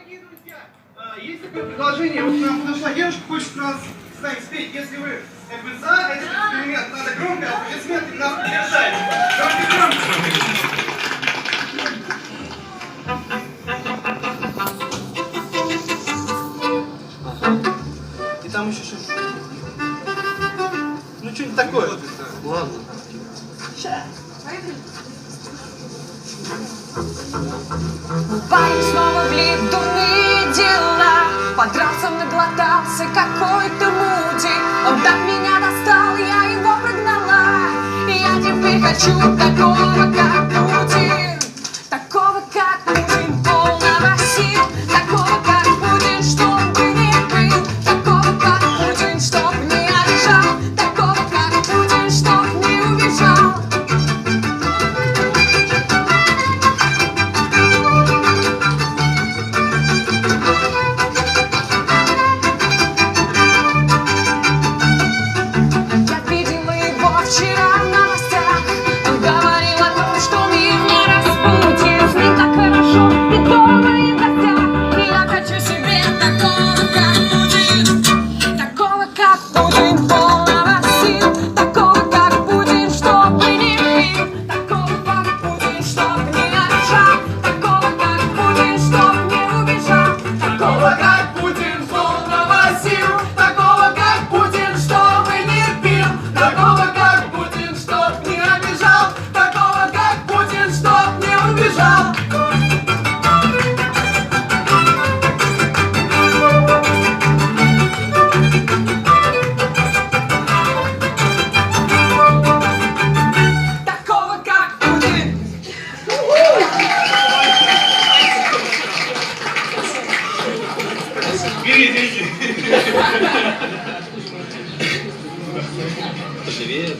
Дорогие друзья, есть такое предложение. Вот к нам подошла девушка, хочет нас с нами спеть. Если вы как бы за этот эксперимент, надо громко аплодисменты нас поддержать. Давайте громко. И там еще что-нибудь. Ну что-нибудь такое. Ладно. Парень снова влип в дурные дела, подрался, наглотался какой-то мути. Он так меня достал, я его прогнала, и я теперь хочу такого, как Путин. Такого, как Путин, полного сил. Такого, как Путин, чтоб бы не был. Такого, как Путин, чтоб не обижал. Такого, как Путин, чтоб не убежал. Вчера в новостях он говорил о том, что мир не распутин. С ним так хорошо, и дома, и в гостях. И я хочу себе такого, как Путин. Такого, как Путин, полного сил. Такого, как Путин, чтоб не пил. Такого, как Путин, чтоб не обижал. Такого, как Путин, чтоб не убежал. Такого, как Путин, полного сил. Такого, как Путин, чтоб не пил. Такого, как Путин, чтоб не обижал. Такого, как Путин, чтоб не убежал. Такого, как Путин. Бери деньги. Поживее.